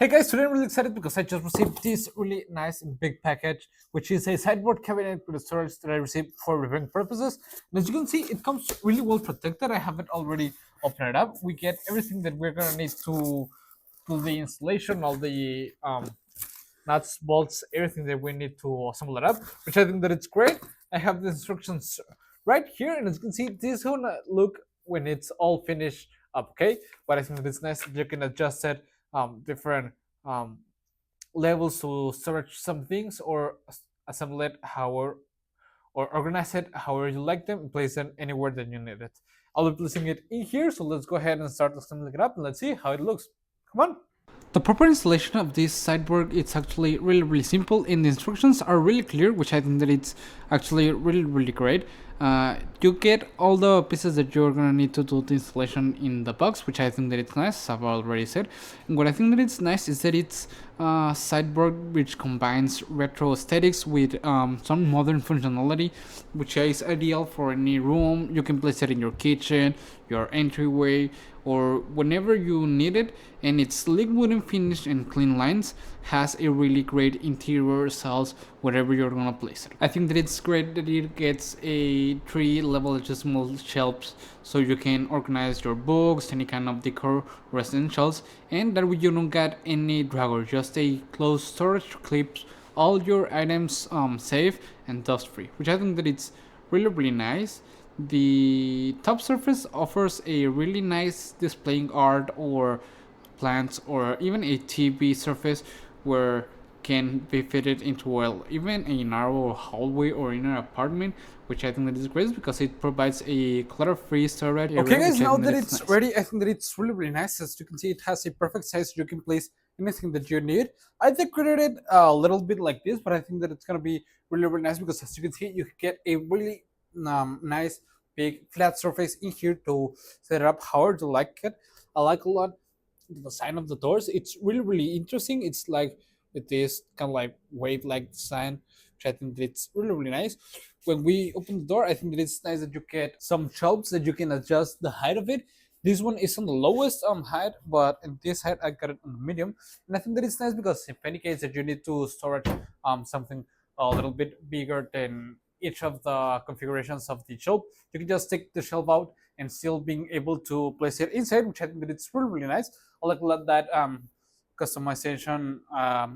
Hey guys, today I'm really excited because I just received this really nice and big package, which is a sideboard cabinet with a storage that I received for reviewing purposes. And as you can see, it comes really well protected. I haven't already opened it up. We get everything that we're gonna need to do the installation, all the nuts, bolts, everything that we need to assemble it up, which I think that it's great. I have the instructions right here, and as you can see, this is gonna look when it's all finished up, okay? But I think that it's nice that you can adjust it different um, levels to storage some things or assemble it however or organize it however you like them and place them anywhere that you need it. I'll be placing it in here, so let's go ahead and start assembling it up and let's see how it looks. Come on. The proper installation of this sideboard it's actually really simple, and the instructions are really clear, which I think that it's actually really great. You get all the pieces that you're gonna need to do the installation in the box, which I think that it's nice, as I've already said. And what I think that it's nice is that it's a sideboard which combines retro aesthetics with some modern functionality, which is ideal for any room. You can place it in your kitchen, your entryway, or whenever you need it, and its sleek wooden finish and clean lines has a really great interior cells wherever you're gonna place it. I think that it's great that it gets a 3-level adjustable shelves so you can organize your books, any kind of decor or essentials, and that way you don't get any drag or just a closed storage to keep all your items safe and dust free, which I think that it's really nice. The top surface offers a really nice displaying art or plants or even a TV surface where can be fitted into well even a narrow hallway or in an apartment, which I think that is great because it provides a clutter-free storage area. Okay guys, now that it's ready, I think that it's really nice. As you can see, it has a perfect size. You can place anything that you need. I decorated it a little bit like this, but I think that it's gonna be really nice because as you can see, you get a really nice big flat surface in here to set it up however you like it. I like a lot the design of the doors. It's really interesting. It's like with this kind of like wave like design, which I think it's really nice. When we open the door, I think that it's nice that you get some shelves that you can adjust the height of it. This one is on the lowest height, but in this height I got it on the medium, and I think that it's nice because if any case that you need to storage something a little bit bigger than each of the configurations of the shelf, you can just take the shelf out and still being able to place it inside, which I think that it's really nice. I like that customization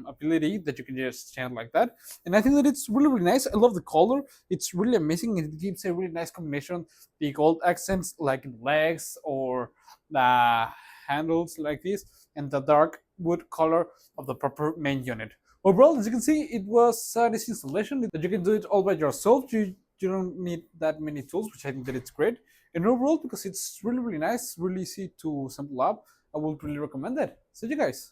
ability that you can just change like that, and I think that it's really nice. I love the color. It's really amazing. It gives a really nice combination. The gold accents like in legs or the handles like this, and the dark wood color of the proper main unit. Overall, as you can see, it was this installation that you can do it all by yourself. You don't need that many tools, which I think that it's great. And overall, because it's really nice, really easy to sample up, I would really recommend it. See you guys.